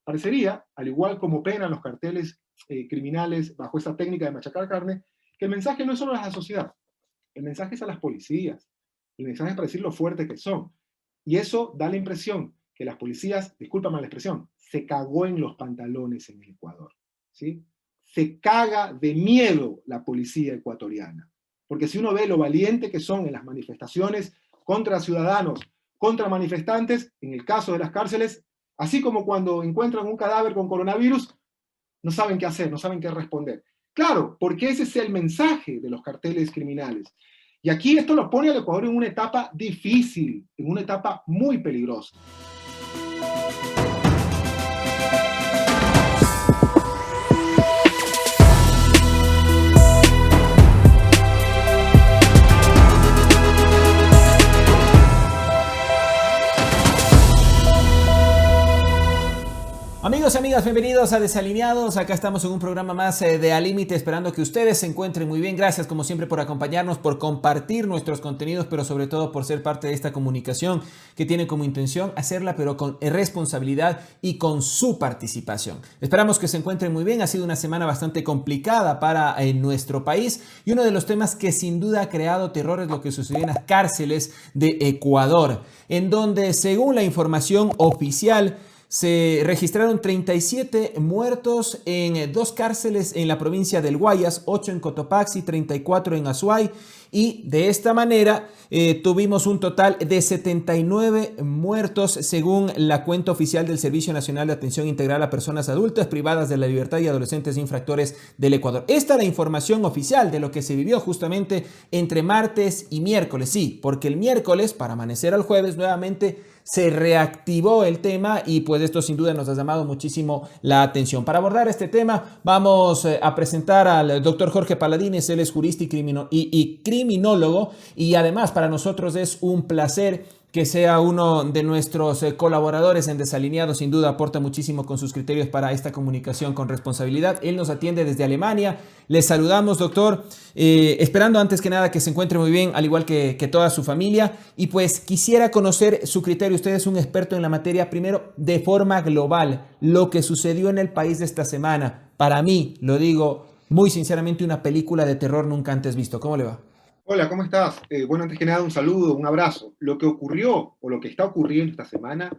Parecería, al igual como operan los carteles criminales bajo esa técnica de machacar carne, que el mensaje no es solo a la sociedad, el mensaje es a las policías, el mensaje es para decir lo fuertes que son. Y eso da la impresión que las policías, discúlpame la expresión, se cagó en los pantalones en el Ecuador. ¿Sí? Se caga de miedo la policía ecuatoriana. Porque si uno ve lo valiente que son en las manifestaciones contra ciudadanos, contra manifestantes, en el caso de las cárceles, así como cuando encuentran un cadáver con coronavirus, no saben qué hacer, no saben qué responder. Claro, porque ese es el mensaje de los carteles criminales. Y aquí esto lo pone al Ecuador en una etapa difícil, en una etapa muy peligrosa. Amigos y amigas, bienvenidos a Desalineados. Acá estamos en un programa más de Al Límite, esperando que ustedes se encuentren muy bien. Gracias como siempre por acompañarnos, por compartir nuestros contenidos, pero sobre todo por ser parte de esta comunicación que tiene como intención hacerla, pero con responsabilidad y con su participación. Esperamos que se encuentren muy bien. Ha sido una semana bastante complicada para nuestro país y uno de los temas que sin duda ha creado terror es lo que sucedió en las cárceles de Ecuador, en donde según la información oficial se registraron 37 muertos en 2 cárceles en la provincia del Guayas, 8 en Cotopaxi, 34 en Azuay, y de esta manera tuvimos un total de 79 muertos según la cuenta oficial del Servicio Nacional de Atención Integral a Personas Adultas Privadas de la Libertad y Adolescentes Infractores del Ecuador. Esta es la información oficial de lo que se vivió justamente entre martes y miércoles. Sí, porque el miércoles, para amanecer al jueves, nuevamente se reactivó el tema y pues esto sin duda nos ha llamado muchísimo la atención. Para abordar este tema vamos a presentar al doctor Jorge Paladines. Él es jurista y criminólogo, y además para nosotros es un placer que sea uno de nuestros colaboradores en Desalineados. Sin duda aporta muchísimo con sus criterios para esta comunicación con responsabilidad. Él nos atiende desde Alemania. Les saludamos, doctor, esperando antes que nada que se encuentre muy bien, al igual que toda su familia. Y pues quisiera conocer su criterio. Usted es un experto en la materia. Primero, de forma global, lo que sucedió en el país de esta semana. Para mí, lo digo muy sinceramente, una película de terror nunca antes visto. ¿Cómo le va? Hola, ¿cómo estás? Bueno, antes que nada, un saludo, un abrazo. Lo que ocurrió o lo que está ocurriendo esta semana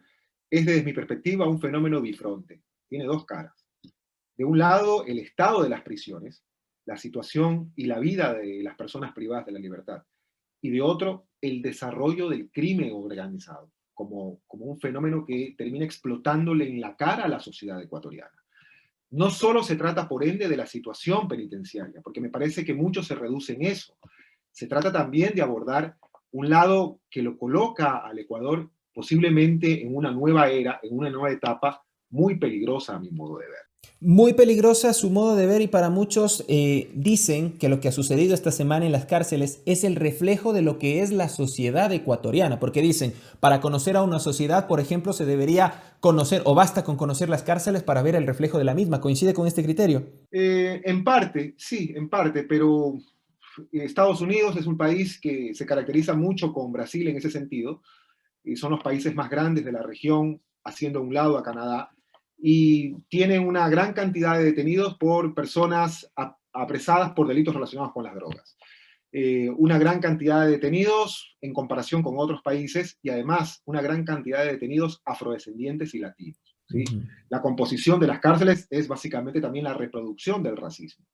es, desde mi perspectiva, un fenómeno bifronte. Tiene 2 caras. De un lado, el estado de las prisiones, la situación y la vida de las personas privadas de la libertad. Y de otro, el desarrollo del crimen organizado, como un fenómeno que termina explotándole en la cara a la sociedad ecuatoriana. No solo se trata, por ende, de la situación penitenciaria, porque me parece que mucho se reduce en eso. Se trata también de abordar un lado que lo coloca al Ecuador posiblemente en una nueva era, en una nueva etapa muy peligrosa a mi modo de ver. Muy peligrosa su modo de ver, y para muchos dicen que lo que ha sucedido esta semana en las cárceles es el reflejo de lo que es la sociedad ecuatoriana, porque dicen, para conocer a una sociedad, por ejemplo, se debería conocer o basta con conocer las cárceles para ver el reflejo de la misma. ¿Coincide con este criterio? En parte, sí, en parte, pero Estados Unidos es un país que se caracteriza mucho con Brasil en ese sentido, y son los países más grandes de la región, haciendo a un lado a Canadá, y tienen una gran cantidad de detenidos por personas apresadas por delitos relacionados con las drogas. Una gran cantidad de detenidos en comparación con otros países, y además una gran cantidad de detenidos afrodescendientes y latinos. ¿Sí? Ujú. La composición de las cárceles es básicamente también la reproducción del racismo.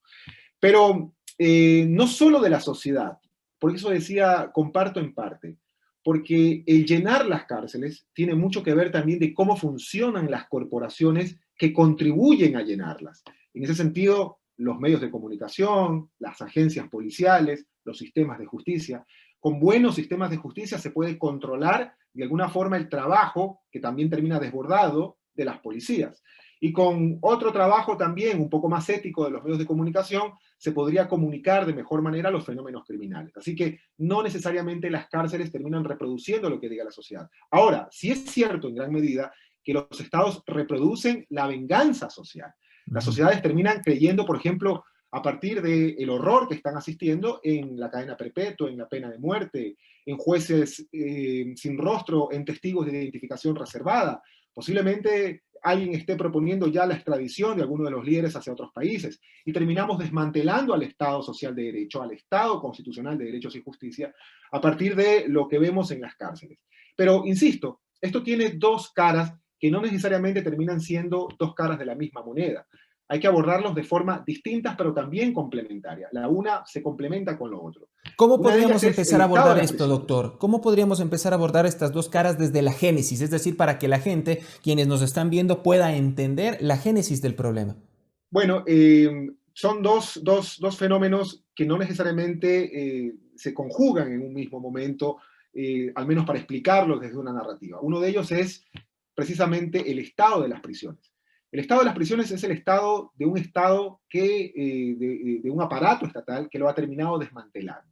Pero no solo de la sociedad, por eso decía, comparto en parte, porque el llenar las cárceles tiene mucho que ver también de cómo funcionan las corporaciones que contribuyen a llenarlas. En ese sentido, los medios de comunicación, las agencias policiales, los sistemas de justicia. Con buenos sistemas de justicia se puede controlar de alguna forma el trabajo, que también termina desbordado, de las policías. Y con otro trabajo también un poco más ético de los medios de comunicación, se podría comunicar de mejor manera los fenómenos criminales. Así que no necesariamente las cárceles terminan reproduciendo lo que diga la sociedad. Ahora, sí es cierto en gran medida que los estados reproducen la venganza social. Las Ujú. sociedades terminan creyendo, por ejemplo, a partir del horror que están asistiendo en la cadena perpetua, en la pena de muerte, en jueces sin rostro, en testigos de identificación reservada. Posiblemente alguien esté proponiendo ya la extradición de alguno de los líderes hacia otros países y terminamos desmantelando al Estado social de derecho, al Estado constitucional de derechos y justicia, a partir de lo que vemos en las cárceles. Pero, insisto, esto tiene dos caras que no necesariamente terminan siendo dos caras de la misma moneda. Hay que abordarlos de forma distintas, pero también complementaria. La una se complementa con lo otro. ¿Cómo Una de ellas podríamos es empezar el a estado de abordar las esto, prisiones. doctor? ¿Cómo podríamos empezar a abordar estas dos caras desde la génesis? Es decir, para que la gente, quienes nos están viendo, pueda entender la génesis del problema. Bueno, son dos fenómenos que no necesariamente se conjugan en un mismo momento, al menos para explicarlos desde una narrativa. Uno de ellos es precisamente el estado de las prisiones. El estado de las prisiones es el estado de un aparato estatal que lo ha terminado desmantelando.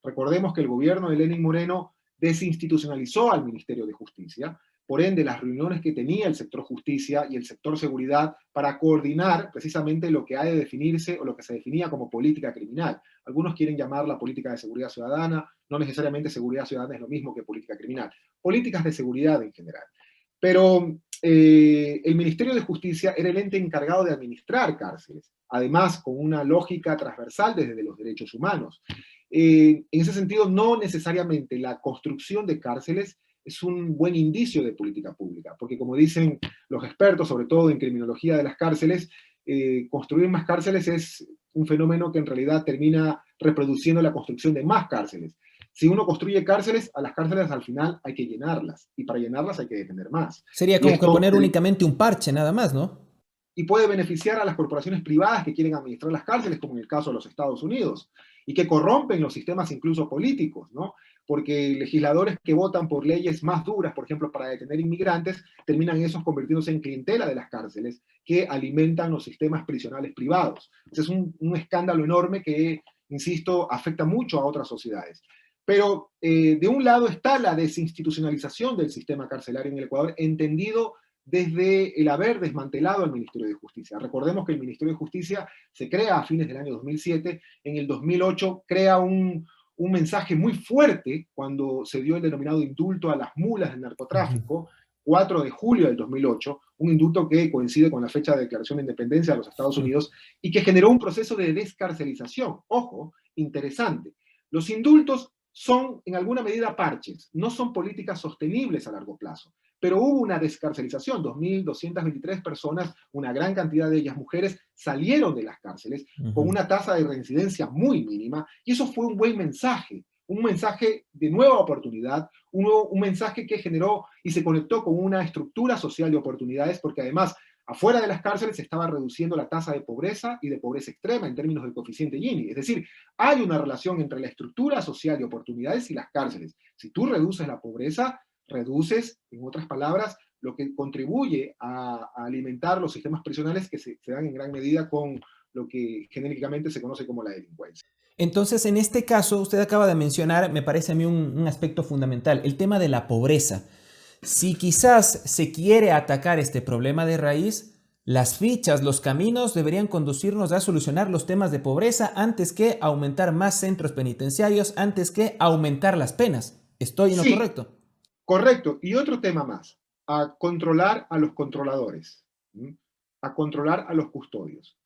Recordemos que el gobierno de Lenín Moreno desinstitucionalizó al Ministerio de Justicia, por ende, las reuniones que tenía el sector justicia y el sector seguridad para coordinar precisamente lo que ha de definirse o lo que se definía como política criminal. Algunos quieren llamarla política de seguridad ciudadana, no necesariamente seguridad ciudadana es lo mismo que política criminal. Políticas de seguridad en general. Pero el Ministerio de Justicia era el ente encargado de administrar cárceles, además con una lógica transversal desde los derechos humanos. En ese sentido, no necesariamente la construcción de cárceles es un buen indicio de política pública, porque como dicen los expertos, sobre todo en criminología de las cárceles, construir más cárceles es un fenómeno que en realidad termina reproduciendo la construcción de más cárceles. Si uno construye cárceles, a las cárceles al final hay que llenarlas, y para llenarlas hay que detener más. Sería Y como que esto poner únicamente un parche, nada más, ¿no? y puede beneficiar a las corporaciones privadas que quieren administrar las cárceles, como en el caso de los Estados Unidos, y que corrompen los sistemas incluso políticos, ¿no? Porque legisladores que votan por leyes más duras, por ejemplo, para detener inmigrantes, terminan esos convirtiéndose en clientela de las cárceles que alimentan los sistemas prisionales privados. Ese es un escándalo enorme que, insisto, afecta mucho a otras sociedades. Pero de un lado está la desinstitucionalización del sistema carcelario en el Ecuador, entendido desde el haber desmantelado al Ministerio de Justicia. Recordemos que el Ministerio de Justicia se crea a fines del año 2007, en el 2008 crea un mensaje muy fuerte cuando se dio el denominado indulto a las mulas del narcotráfico, 4 de julio del 2008, un indulto que coincide con la fecha de declaración de independencia de los Estados Unidos y que generó un proceso de descarcelización. Ojo, interesante. Los indultos son en alguna medida parches, no son políticas sostenibles a largo plazo, pero hubo una descarcelización, 2.223 personas, una gran cantidad de ellas mujeres, salieron de las cárceles con una tasa de reincidencia muy mínima, y eso fue un buen mensaje, un mensaje de nueva oportunidad, un mensaje que generó y se conectó con una estructura social de oportunidades, porque además afuera de las cárceles se estaba reduciendo la tasa de pobreza y de pobreza extrema en términos del coeficiente Gini. Es decir, hay una relación entre la estructura social de oportunidades y las cárceles. Si tú reduces la pobreza, reduces, en otras palabras, lo que contribuye a alimentar los sistemas prisionales que se dan en gran medida con lo que genéricamente se conoce como la delincuencia. Entonces, en este caso, usted acaba de mencionar, me parece a mí un aspecto fundamental, el tema de la pobreza. Si quizás se quiere atacar este problema de raíz, las fichas, los caminos deberían conducirnos a solucionar los temas de pobreza antes que aumentar más centros penitenciarios, antes que aumentar las penas. ¿Estoy en lo Sí, correcto? correcto. Y otro tema más, a controlar a los controladores, a controlar a los custodios.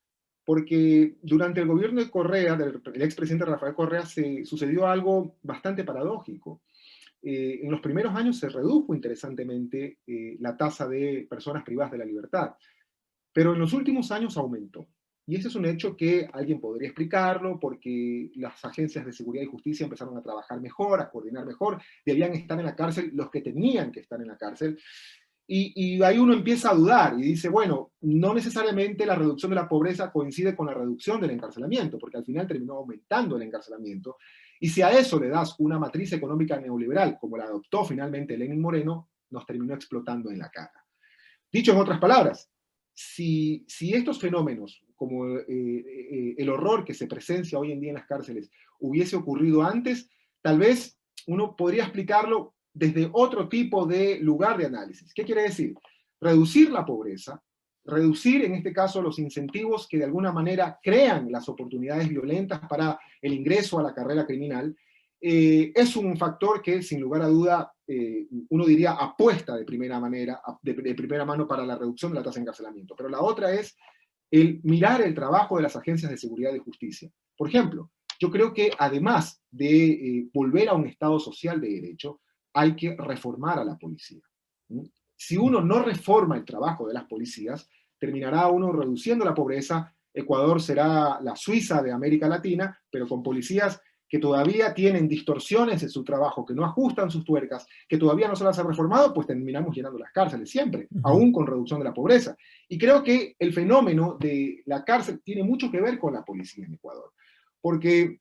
Porque durante el gobierno de Correa, del expresidente Rafael Correa, se sucedió algo bastante paradójico. En los primeros años se redujo interesantemente la tasa de personas privadas de la libertad, pero en los últimos años aumentó. Y ese es un hecho que alguien podría explicarlo porque las agencias de seguridad y justicia empezaron a trabajar mejor, a coordinar mejor, debían estar en la cárcel los que tenían que estar en la cárcel. Y ahí uno empieza a dudar y dice, bueno, no necesariamente la reducción de la pobreza coincide con la reducción del encarcelamiento, porque al final terminó aumentando el encarcelamiento. Y si a eso le das una matriz económica neoliberal, como la adoptó finalmente Lenín Moreno, nos terminó explotando en la cara. Dicho en otras palabras, si estos fenómenos, como el horror que se presencia hoy en día en las cárceles, hubiese ocurrido antes, tal vez uno podría explicarlo desde otro tipo de lugar de análisis. ¿Qué quiere decir? Reducir la pobreza, reducir en este caso los incentivos que de alguna manera crean las oportunidades violentas para el ingreso a la carrera criminal, es un factor que, sin lugar a duda, uno diría apuesta de primera mano para la reducción de la tasa de encarcelamiento. Pero la otra es el mirar el trabajo de las agencias de seguridad y justicia. Por ejemplo, yo creo que además de volver a un Estado social de derecho, hay que reformar a la policía. Si uno no reforma el trabajo de las policías, terminará uno reduciendo la pobreza. Ecuador será la Suiza de América Latina, pero con policías que todavía tienen distorsiones en su trabajo, que no ajustan sus tuercas, que todavía no se las ha reformado, pues terminamos llenando las cárceles siempre, aún con reducción de la pobreza. Y creo que el fenómeno de la cárcel tiene mucho que ver con la policía en Ecuador, porque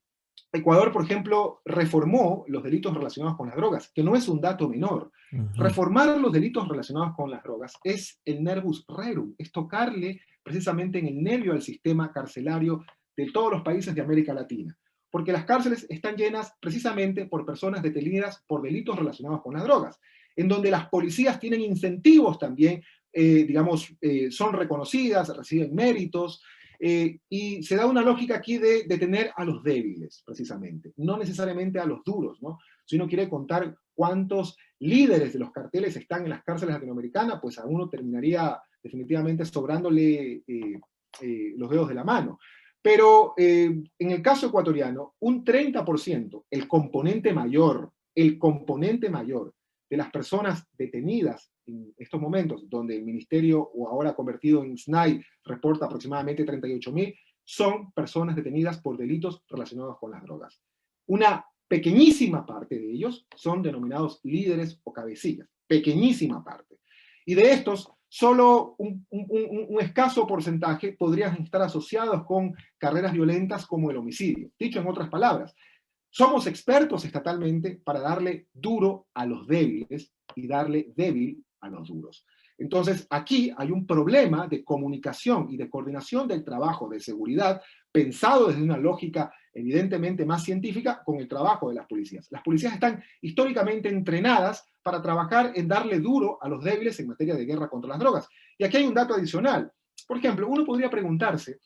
Ecuador, por ejemplo, reformó los delitos relacionados con las drogas, que no es un dato menor. Reformar los delitos relacionados con las drogas es el nervus rerum, es tocarle precisamente en el nervio al sistema carcelario de todos los países de América Latina, porque las cárceles están llenas precisamente por personas detenidas por delitos relacionados con las drogas, en donde las policías tienen incentivos también, son reconocidas, reciben méritos, y se da una lógica aquí de detener a los débiles, precisamente, no necesariamente a los duros, ¿no? Si uno quiere contar cuántos líderes de los carteles están en las cárceles latinoamericanas, pues a uno terminaría definitivamente sobrándole los dedos de la mano. Pero en el caso ecuatoriano, un 30%, el componente mayor de las personas detenidas en estos momentos, donde el ministerio, o ahora convertido en SNAI, reporta aproximadamente 38.000, son personas detenidas por delitos relacionados con las drogas. Una pequeñísima parte de ellos son denominados líderes o cabecillas, pequeñísima parte. Y de estos, solo un escaso porcentaje podrían estar asociados con carreras violentas como el homicidio. Dicho en otras palabras, somos expertos estatalmente para darle duro a los débiles y darle débil a los duros. Entonces, aquí hay un problema de comunicación y de coordinación del trabajo de seguridad pensado desde una lógica evidentemente más científica con el trabajo de las policías. Las policías están históricamente entrenadas para trabajar en darle duro a los débiles en materia de guerra contra las drogas. Y aquí hay un dato adicional. Por ejemplo, uno podría preguntarse,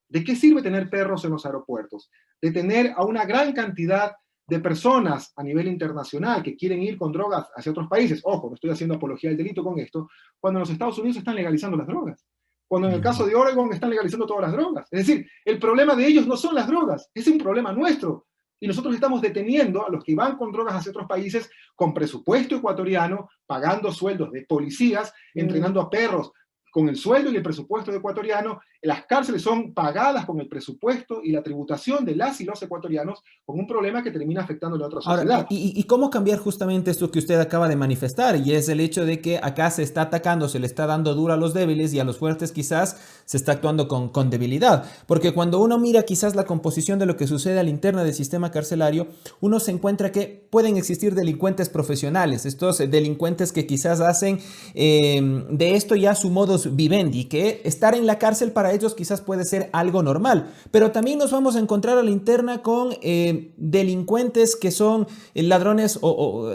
¿de qué sirve tener perros en los aeropuertos? De tener a una gran cantidad de personas a nivel internacional que quieren ir con drogas hacia otros países. Ojo, no estoy haciendo apología del delito con esto, cuando en los Estados Unidos están legalizando las drogas. Cuando en el caso de Oregon están legalizando todas las drogas. Es decir, el problema de ellos no son las drogas, es un problema nuestro. Y nosotros estamos deteniendo a los que van con drogas hacia otros países con presupuesto ecuatoriano, pagando sueldos de policías, entrenando a perros con el sueldo y el presupuesto ecuatoriano. Las cárceles son pagadas con el presupuesto y la tributación de las y los ecuatorianos, con un problema que termina afectando a la otra sociedad. Ahora, ¿y cómo cambiar justamente esto que usted acaba de manifestar? Y es el hecho de que acá se está atacando, se le está dando duro a los débiles y a los fuertes quizás se está actuando con debilidad. Porque cuando uno mira quizás la composición de lo que sucede a la interna del sistema carcelario, uno se encuentra que pueden existir delincuentes profesionales, estos delincuentes que quizás hacen de esto ya su modus vivendi, que estar en la cárcel para ellos quizás puede ser algo normal. Pero también nos vamos a encontrar a la interna con delincuentes que son ladrones o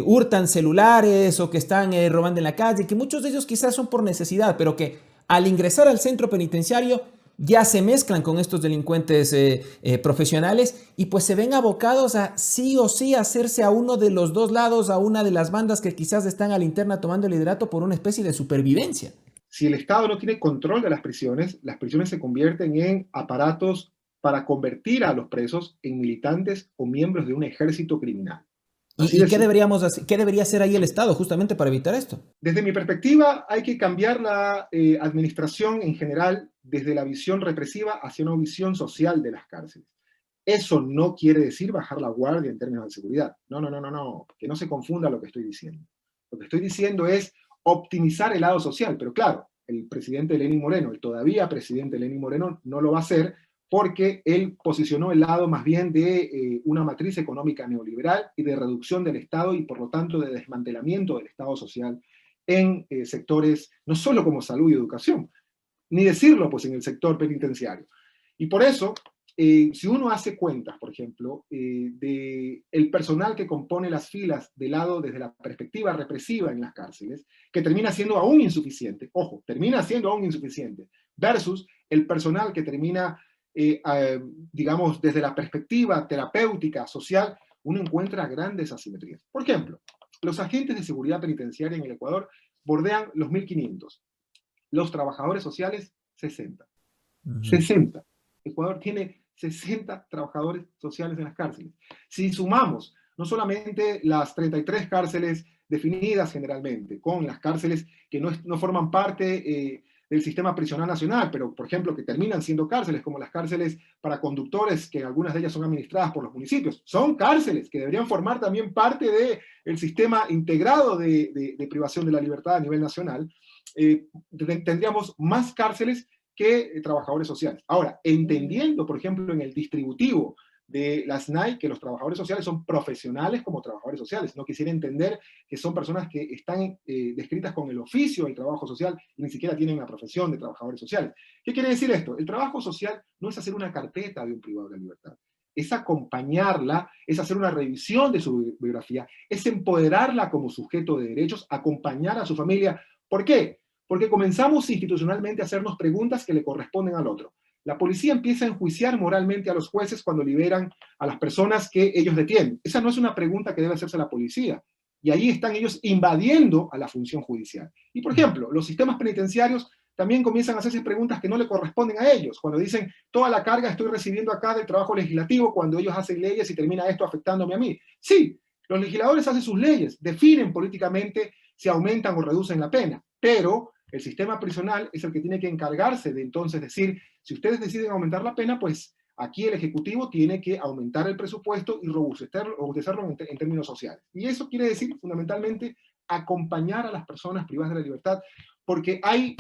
hurtan celulares o que están robando en la calle, que muchos de ellos quizás son por necesidad, pero que al ingresar al centro penitenciario ya se mezclan con estos delincuentes profesionales y pues se ven abocados a sí o sí hacerse a uno de los dos lados, a una de las bandas que quizás están a la interna tomando el liderato por una especie de supervivencia. Si el Estado no tiene control de las prisiones se convierten en aparatos para convertir a los presos en militantes o miembros de un ejército criminal. ¿Y qué debería hacer ahí el Estado justamente para evitar esto? Desde mi perspectiva, hay que cambiar la administración en general desde la visión represiva hacia una visión social de las cárceles. Eso no quiere decir bajar la guardia en términos de seguridad. No, que no se confunda lo que estoy diciendo. Lo que estoy diciendo es optimizar el lado social, pero claro, el presidente Lenín Moreno, el todavía presidente Lenín Moreno, no lo va a hacer porque él posicionó el lado más bien de una matriz económica neoliberal y de reducción del Estado y por lo tanto de desmantelamiento del Estado social en sectores no solo como salud y educación, ni decirlo pues en el sector penitenciario. Y por eso, si uno hace cuentas, por ejemplo, de el personal que compone las filas de lado desde la perspectiva represiva en las cárceles, que termina siendo aún insuficiente, ojo, termina siendo aún insuficiente, versus el personal que termina, digamos, desde la perspectiva terapéutica, social, uno encuentra grandes asimetrías. Por ejemplo, los agentes de seguridad penitenciaria en el Ecuador bordean los 1.500, los trabajadores sociales 60. Ujú. 60. Ecuador tiene 60 trabajadores sociales en las cárceles. Si sumamos no solamente las 33 cárceles definidas generalmente, con las cárceles que no forman parte del sistema prisional nacional, pero por ejemplo que terminan siendo cárceles, como las cárceles para conductores, que algunas de ellas son administradas por los municipios, son cárceles que deberían formar también parte del sistema integrado de privación de la libertad a nivel nacional. Tendríamos más cárceles que trabajadores sociales. Ahora, entendiendo, por ejemplo, en el distributivo de la SNAI, que los trabajadores sociales son profesionales como trabajadores sociales. No quisiera entender que son personas que están descritas con el oficio del trabajo social y ni siquiera tienen una profesión de trabajadores sociales. ¿Qué quiere decir esto? El trabajo social no es hacer una carpeta de un privado de la libertad, es acompañarla, es hacer una revisión de su biografía, es empoderarla como sujeto de derechos, acompañar a su familia. ¿Por qué? Porque comenzamos institucionalmente a hacernos preguntas que le corresponden al otro. La policía empieza a enjuiciar moralmente a los jueces cuando liberan a las personas que ellos detienen. Esa no es una pregunta que debe hacerse la policía. Y ahí están ellos invadiendo a la función judicial. Y, por ejemplo, los sistemas penitenciarios también comienzan a hacerse preguntas que no le corresponden a ellos. Cuando dicen, toda la carga estoy recibiendo acá del trabajo legislativo, cuando ellos hacen leyes y termina esto afectándome a mí. Sí, los legisladores hacen sus leyes, definen políticamente si aumentan o reducen la pena, pero el sistema prisional es el que tiene que encargarse de entonces decir, si ustedes deciden aumentar la pena, pues aquí el Ejecutivo tiene que aumentar el presupuesto y robustecerlo en términos sociales. Y eso quiere decir, fundamentalmente, acompañar a las personas privadas de la libertad, porque hay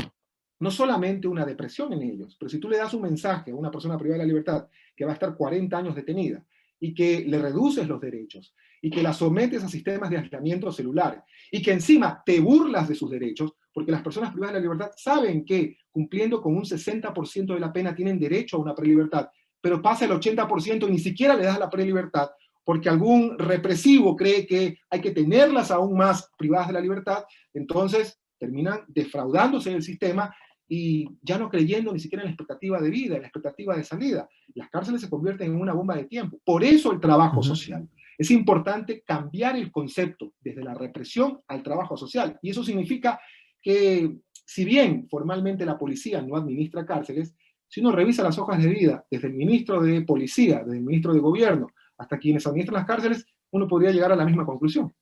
no solamente una depresión en ellos, pero si tú le das un mensaje a una persona privada de la libertad que va a estar 40 años detenida y que le reduces los derechos y que la sometes a sistemas de aislamiento celular y que encima te burlas de sus derechos, porque las personas privadas de la libertad saben que cumpliendo con un 60% de la pena tienen derecho a una prelibertad, pero pasa el 80% y ni siquiera le das la prelibertad porque algún represivo cree que hay que tenerlas aún más privadas de la libertad, entonces terminan defraudándose del sistema y ya no creyendo ni siquiera en la expectativa de vida, en la expectativa de salida. Las cárceles se convierten en una bomba de tiempo. Por eso el trabajo Ujú. social. Es importante cambiar el concepto desde la represión al trabajo social. Y eso significa que, si bien formalmente la policía no administra cárceles, si uno revisa las hojas de vida, desde el ministro de policía, desde el ministro de gobierno, hasta quienes administran las cárceles, uno podría llegar a la misma conclusión.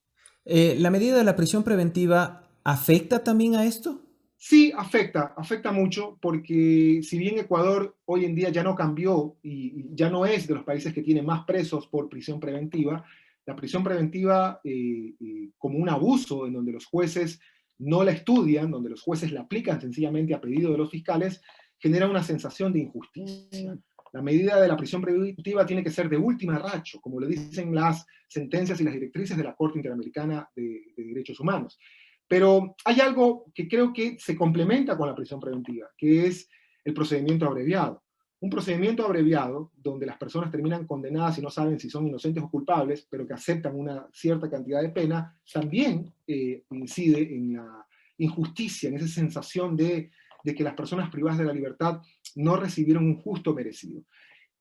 ¿La medida de la prisión preventiva afecta también a esto? Sí, afecta mucho porque si bien Ecuador hoy en día ya no cambió y ya no es de los países que tiene más presos por prisión preventiva, la prisión preventiva como un abuso en donde los jueces no la estudian, donde los jueces la aplican sencillamente a pedido de los fiscales, genera una sensación de injusticia. La medida de la prisión preventiva tiene que ser de última ratio, como le dicen las sentencias y las directrices de la Corte Interamericana de Derechos Humanos. Pero hay algo que creo que se complementa con la prisión preventiva, que es el procedimiento abreviado. Un procedimiento abreviado donde las personas terminan condenadas y no saben si son inocentes o culpables, pero que aceptan una cierta cantidad de pena, también incide en la injusticia, en esa sensación de que las personas privadas de la libertad no recibieron un justo merecido.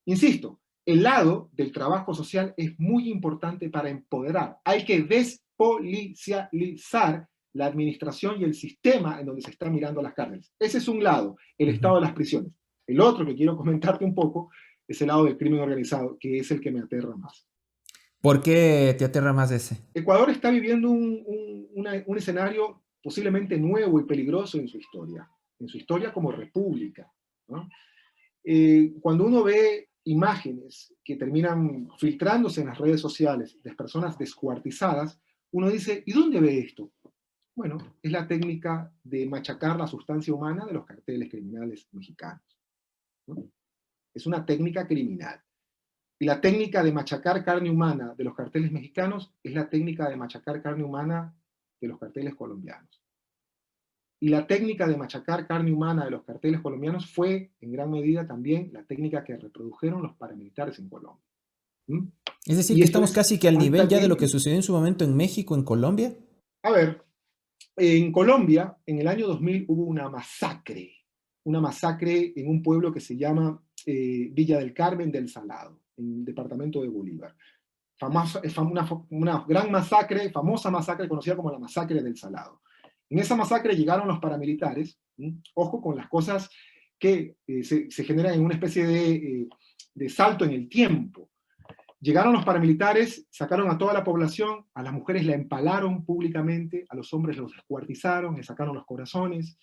Insisto, el lado del trabajo social es muy importante para empoderar. Hay que despolicializar la administración y el sistema en donde se está mirando las cárceles. Ese es un lado, el Ujú. estado de las prisiones. El otro que quiero comentarte un poco es el lado del crimen organizado, que es el que me aterra más. ¿Por qué te aterra más ese? Ecuador está viviendo un escenario posiblemente nuevo y peligroso en su historia como república, ¿no? Cuando uno ve imágenes que terminan filtrándose en las redes sociales de personas descuartizadas, uno dice, ¿y dónde ve esto? Bueno, es la técnica de machacar la sustancia humana de los carteles criminales mexicanos, ¿no? Es una técnica criminal. Y la técnica de machacar carne humana de los carteles mexicanos es la técnica de machacar carne humana de los carteles colombianos. Y la técnica de machacar carne humana de los carteles colombianos fue, en gran medida, también la técnica que reprodujeron los paramilitares en Colombia. ¿Mm? Es decir, Y que eso estamos es casi que al nivel ya de lo que altamente... sucedió en su momento en México, en Colombia. A ver, en Colombia, en el año 2000 hubo una masacre en un pueblo que se llama Villa del Carmen del Salado, en el departamento de Bolívar. una gran masacre, famosa masacre conocida como la masacre del Salado. En esa masacre llegaron los paramilitares, ojo con las cosas que se generan en una especie de salto en el tiempo. Llegaron los paramilitares, sacaron a toda la población, a las mujeres la empalaron públicamente, a los hombres los descuartizaron, les sacaron los corazones,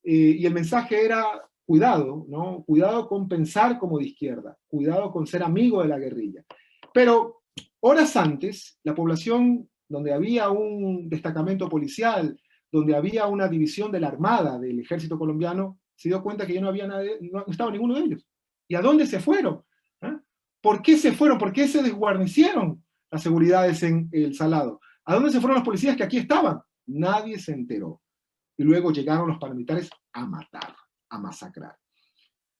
y el mensaje era, cuidado, ¿no? Cuidado con pensar como de izquierda, cuidado con ser amigo de la guerrilla. Pero horas antes, la población donde había un destacamento policial, donde había una división de la Armada, del ejército colombiano, se dio cuenta que ya no había nadie, no estaba ninguno de ellos. ¿Y a dónde se fueron? ¿Ah? ¿Por qué se fueron? ¿Por qué se desguarnecieron las seguridades en El Salado? ¿A dónde se fueron los policías que aquí estaban? Nadie se enteró. Y luego llegaron los paramilitares a matar, a masacrar.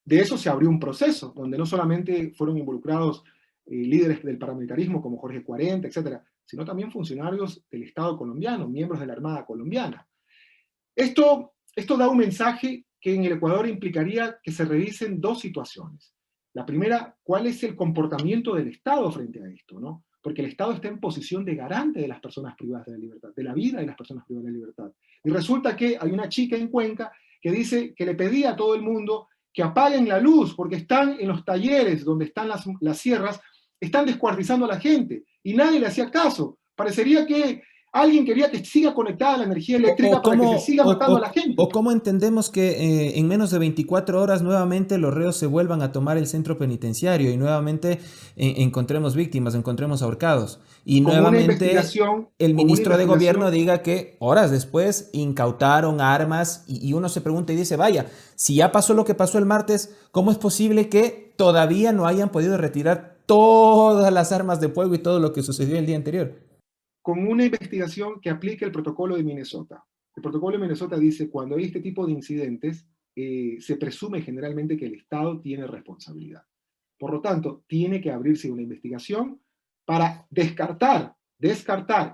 De eso se abrió un proceso, donde no solamente fueron involucrados líderes del paramilitarismo como Jorge 40, etcétera, sino también funcionarios del Estado colombiano, miembros de la Armada colombiana. Esto da un mensaje que en el Ecuador implicaría que se revisen dos situaciones. La primera, ¿cuál es el comportamiento del Estado frente a esto, ¿no? Porque el Estado está en posición de garante de las personas privadas de la libertad, de la vida de las personas privadas de la libertad. Y resulta que hay una chica en Cuenca que dice que le pedía a todo el mundo que apaguen la luz porque están en los talleres donde están las sierras, están descuartizando a la gente y nadie le hacía caso. Parecería que alguien quería que siga conectada la energía eléctrica para que se siga matando a la gente. ¿O cómo entendemos que en menos de 24 horas nuevamente los reos se vuelvan a tomar el centro penitenciario y nuevamente encontremos víctimas, encontremos ahorcados? Y como nuevamente el ministro de gobierno diga que horas después incautaron armas y uno se pregunta y dice, vaya, si ya pasó lo que pasó el martes, ¿cómo es posible que todavía no hayan podido retirar todas las armas de fuego y todo lo que sucedió el día anterior? Con una investigación que aplique el protocolo de Minnesota. El protocolo de Minnesota dice, cuando hay este tipo de incidentes, se presume generalmente que el Estado tiene responsabilidad. Por lo tanto, tiene que abrirse una investigación para descartar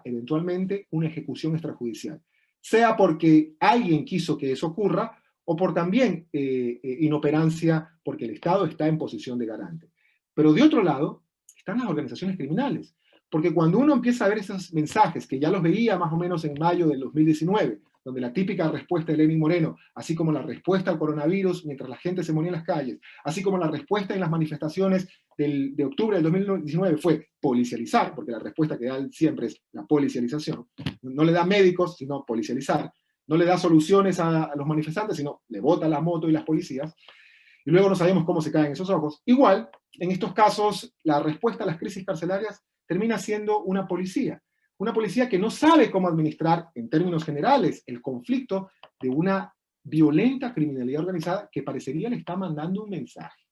eventualmente una ejecución extrajudicial, sea porque alguien quiso que eso ocurra o por también inoperancia porque el Estado está en posición de garante. Pero de otro lado, están las organizaciones criminales. Porque cuando uno empieza a ver esos mensajes, que ya los veía más o menos en mayo del 2019, donde la típica respuesta de Lenín Moreno, así como la respuesta al coronavirus mientras la gente se moría en las calles, así como la respuesta en las manifestaciones de octubre del 2019 fue policializar, porque la respuesta que da siempre es la policialización, no le da médicos, sino policializar, no le da soluciones a los manifestantes, sino le bota la moto y las policías, y luego no sabemos cómo se caen esos ojos. Igual, en estos casos, la respuesta a las crisis carcelarias termina siendo una policía que no sabe cómo administrar, en términos generales, el conflicto de una violenta criminalidad organizada que parecería le está mandando un mensaje.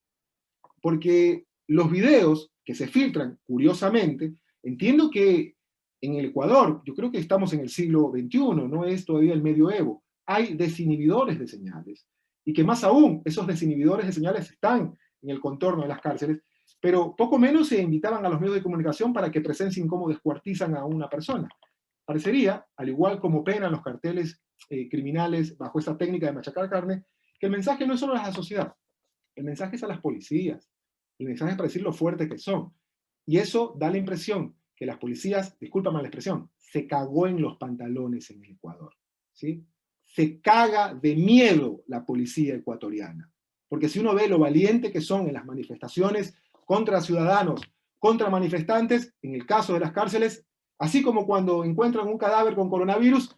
Porque los videos que se filtran, curiosamente, entiendo que en el Ecuador, yo creo que estamos en el siglo XXI, no es todavía el medioevo, hay desinhibidores de señales, y que más aún, esos desinhibidores de señales están en el contorno de las cárceles, pero poco menos se invitaban a los medios de comunicación para que presencien cómo descuartizan a una persona. Parecería, al igual como penan los carteles criminales bajo esa técnica de machacar carne, que el mensaje no es solo a la sociedad, el mensaje es a las policías, el mensaje es para decir lo fuerte que son. Y eso da la impresión que las policías, discúlpame la expresión, se cagó en los pantalones en el Ecuador, ¿sí? Se caga de miedo la policía ecuatoriana. Porque si uno ve lo valiente que son en las manifestaciones contra ciudadanos, contra manifestantes, en el caso de las cárceles, así como cuando encuentran un cadáver con coronavirus,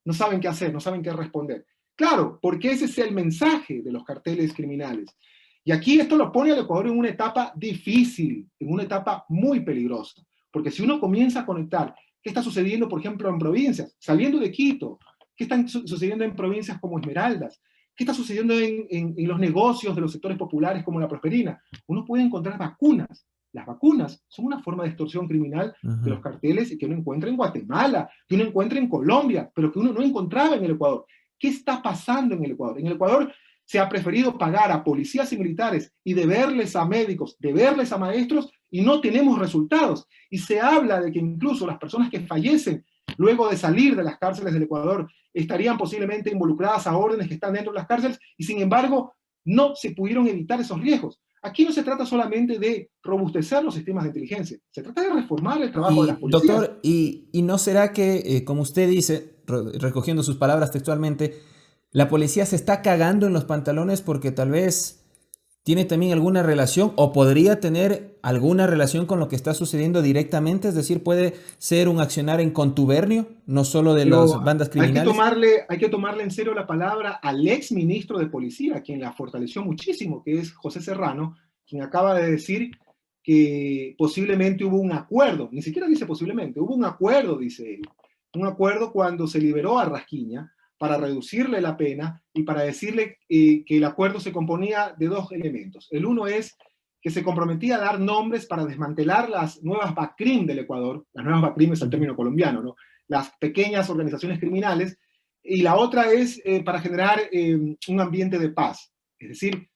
no saben qué hacer, no saben qué responder. Claro, porque ese es el mensaje de los carteles criminales. Y aquí esto lo pone al Ecuador en una etapa difícil, en una etapa muy peligrosa. Porque si uno comienza a conectar qué está sucediendo, por ejemplo, en provincias, saliendo de Quito, qué está sucediendo en provincias como Esmeraldas, ¿qué está sucediendo en los negocios de los sectores populares como la Prosperina? Uno puede encontrar vacunas. Las vacunas son una forma de extorsión criminal de los carteles que uno encuentra en Guatemala, que uno encuentra en Colombia, pero que uno no encontraba en el Ecuador. ¿Qué está pasando en el Ecuador? En el Ecuador se ha preferido pagar a policías y militares y deberles a médicos, deberles a maestros, y no tenemos resultados. Y se habla de que incluso las personas que fallecen luego de salir de las cárceles del Ecuador estarían posiblemente involucradas a órdenes que están dentro de las cárceles y sin embargo no se pudieron evitar esos riesgos. aquí no se trata solamente de robustecer los sistemas de inteligencia, se trata de reformar el trabajo de las Y policías. doctor, ¿y no será que, como usted dice, recogiendo sus palabras textualmente, la policía se está cagando en los pantalones porque tal vez tiene también alguna relación o podría tener alguna relación con lo que está sucediendo directamente? Es decir, puede ser un accionar en contubernio, no solo de las Pero bandas criminales. hay que tomarle en serio la palabra al ex ministro de Policía, quien la fortaleció muchísimo, que es José Serrano, quien acaba de decir que posiblemente hubo un acuerdo, ni siquiera dice posiblemente, hubo un acuerdo, dice él, un acuerdo cuando se liberó a Rasquiña para reducirle la pena y para decirle que el acuerdo se componía de dos elementos. El uno es que se comprometía a dar nombres para desmantelar las nuevas BACRIM del Ecuador, las nuevas BACRIM es el término colombiano, ¿no? Las pequeñas organizaciones criminales, y la otra es para generar un ambiente de paz. Es decir,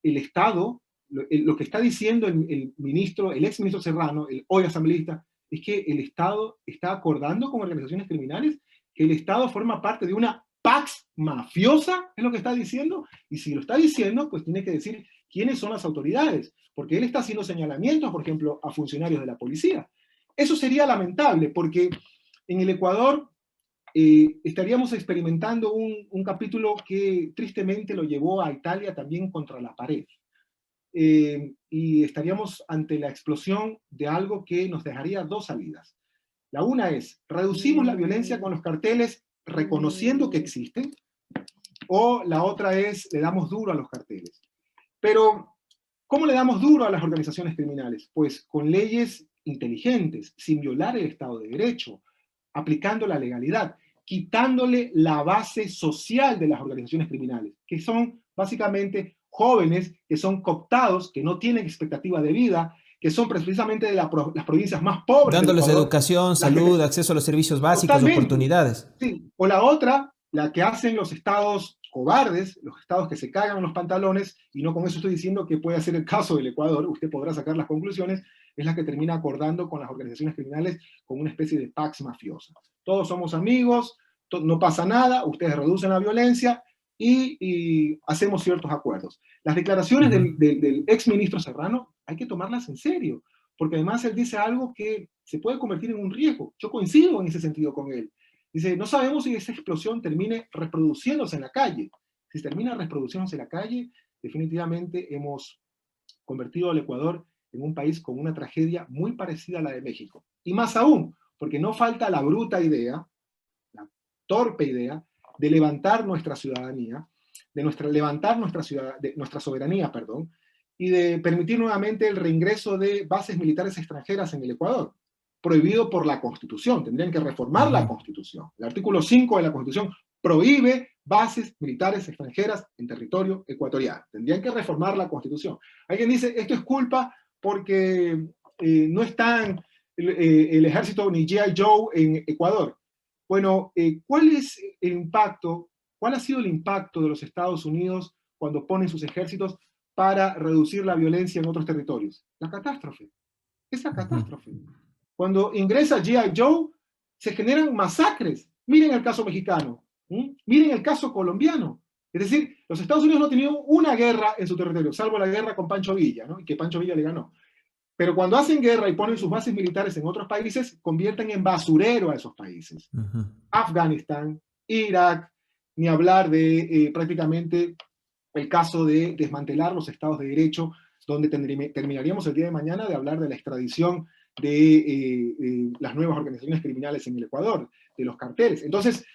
el Estado, lo que está diciendo el ex ministro Serrano, el hoy asambleísta, es que el Estado está acordando con organizaciones criminales, que el Estado forma parte de una pax mafiosa, es lo que está diciendo, y si lo está diciendo, pues tiene que decir quiénes son las autoridades, porque él está haciendo señalamientos, por ejemplo, a funcionarios de la policía. Eso sería lamentable, porque en el Ecuador estaríamos experimentando un capítulo que tristemente lo llevó a Italia también contra la pared. Y estaríamos ante la explosión de algo que nos dejaría dos salidas. La una es, reducimos la violencia con los carteles reconociendo que existen, o la otra es, le damos duro a los carteles. Pero, ¿cómo le damos duro a las organizaciones criminales? Pues con leyes inteligentes, sin violar el Estado de Derecho, aplicando la legalidad, quitándole la base social de las organizaciones criminales, que son básicamente jóvenes que son cooptados, que no tienen expectativa de vida, que son precisamente de las provincias más pobres del Dándoles Ecuador, educación, las que salud, acceso a los servicios básicos, totalmente, oportunidades. sí. O la otra, la que hacen los estados cobardes, los estados que se cagan en los pantalones, y no con eso estoy diciendo que puede ser el caso del Ecuador, usted podrá sacar las conclusiones, es la que termina acordando con las organizaciones criminales con una especie de pax mafiosa. Todos somos amigos, no pasa nada, ustedes reducen la violencia y hacemos ciertos acuerdos. Las declaraciones del ex ministro Serrano hay que tomarlas en serio, porque además él dice algo que se puede convertir en un riesgo. Yo coincido en ese sentido con él. Dice, no sabemos si esa explosión termine reproduciéndose en la calle. Si termina reproduciéndose en la calle, definitivamente hemos convertido al Ecuador en un país con una tragedia muy parecida a la de México. Y más aún, porque no falta la bruta idea, la torpe idea, de levantar nuestra ciudadanía, levantar nuestra soberanía, perdón, y de permitir nuevamente el reingreso de bases militares extranjeras en el Ecuador, prohibido por la Constitución. Tendrían que reformar la Constitución. El artículo 5 de la Constitución prohíbe bases militares extranjeras en territorio ecuatoriano. Tendrían que reformar la Constitución. Alguien dice, esto es culpa porque no están el ejército ni G.I. Joe en Ecuador. Bueno, ¿cuál es el impacto? ¿Cuál ha sido el impacto de los Estados Unidos cuando ponen sus ejércitos para reducir la violencia en otros territorios? La catástrofe. Es la catástrofe. Cuando ingresa G.I. Joe, se generan masacres. Miren el caso mexicano. Miren el caso colombiano. Es decir, los Estados Unidos no han tenido una guerra en su territorio, salvo la guerra con Pancho Villa, ¿no? Y que Pancho Villa le ganó. Pero cuando hacen guerra y ponen sus bases militares en otros países, convierten en basurero a esos países. Afganistán, Irak, ni hablar de prácticamente el caso de desmantelar los estados de derecho, donde terminaríamos el día de mañana de hablar de la extradición de las nuevas organizaciones criminales en el Ecuador, de los carteles. Entonces,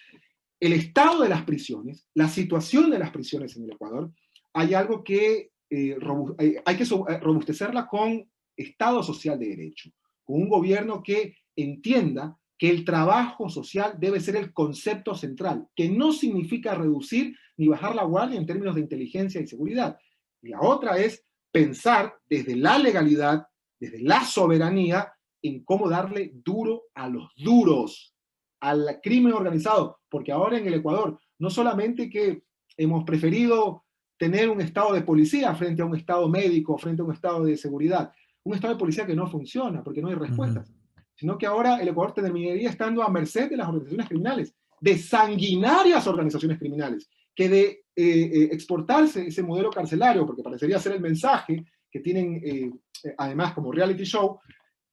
el estado de las prisiones, la situación de las prisiones en el Ecuador, hay algo que hay que robustecerla con Estado social de derecho, con un gobierno que entienda que el trabajo social debe ser el concepto central, que no significa reducir ni bajar la guardia en términos de inteligencia y seguridad. Y la otra es pensar desde la legalidad, desde la soberanía, en cómo darle duro a los duros, al crimen organizado, porque ahora en el Ecuador, no solamente que hemos preferido tener un estado de policía frente a un estado médico, frente a un estado de seguridad, un estado de policía que no funciona porque no hay respuestas, sino que ahora el Ecuador terminaría estando a merced de las organizaciones criminales, de sanguinarias organizaciones criminales, que de exportarse ese modelo carcelario, porque parecería ser el mensaje que tienen, además, como reality show,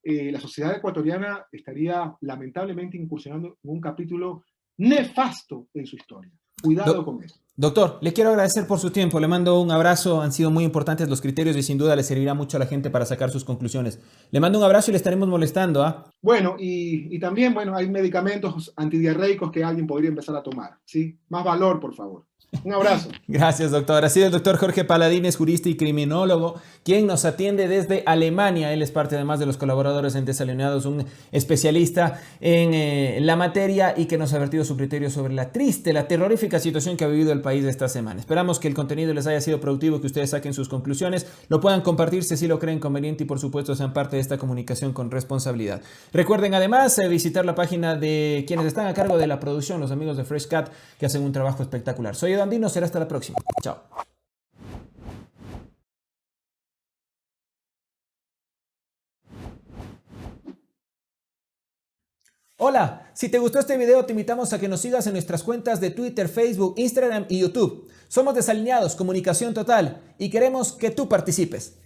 la sociedad ecuatoriana estaría lamentablemente incursionando en un capítulo nefasto en su historia. Cuidado con eso. Doctor, le quiero agradecer por su tiempo, le mando un abrazo, han sido muy importantes los criterios y sin duda le servirá mucho a la gente para sacar sus conclusiones. Le mando un abrazo y le estaremos molestando, ¿ah? Bueno, y también, bueno, hay medicamentos antidiarreicos que alguien podría empezar a tomar, ¿sí? Más valor, por favor. Un abrazo. Gracias, doctor. Ha sido el doctor Jorge Paladines, jurista y criminólogo, quien nos atiende desde Alemania. Él es parte además de los colaboradores en Desalineados, un especialista en la materia y que nos ha vertido su criterio sobre la triste, la terrorífica situación que ha vivido el país esta semana. Esperamos que el contenido les haya sido productivo, que ustedes saquen sus conclusiones, lo puedan compartir si lo creen conveniente y por supuesto sean parte de esta comunicación con responsabilidad. Recuerden además visitar la página de quienes están a cargo de la producción, los amigos de Fresh Cat, que hacen un trabajo espectacular. Soy Edu Andino, será hasta la próxima. Chao. Hola, si te gustó este video te invitamos a que nos sigas en nuestras cuentas de Twitter, Facebook, Instagram y YouTube. Somos Desalineados, Comunicación Total y queremos que tú participes.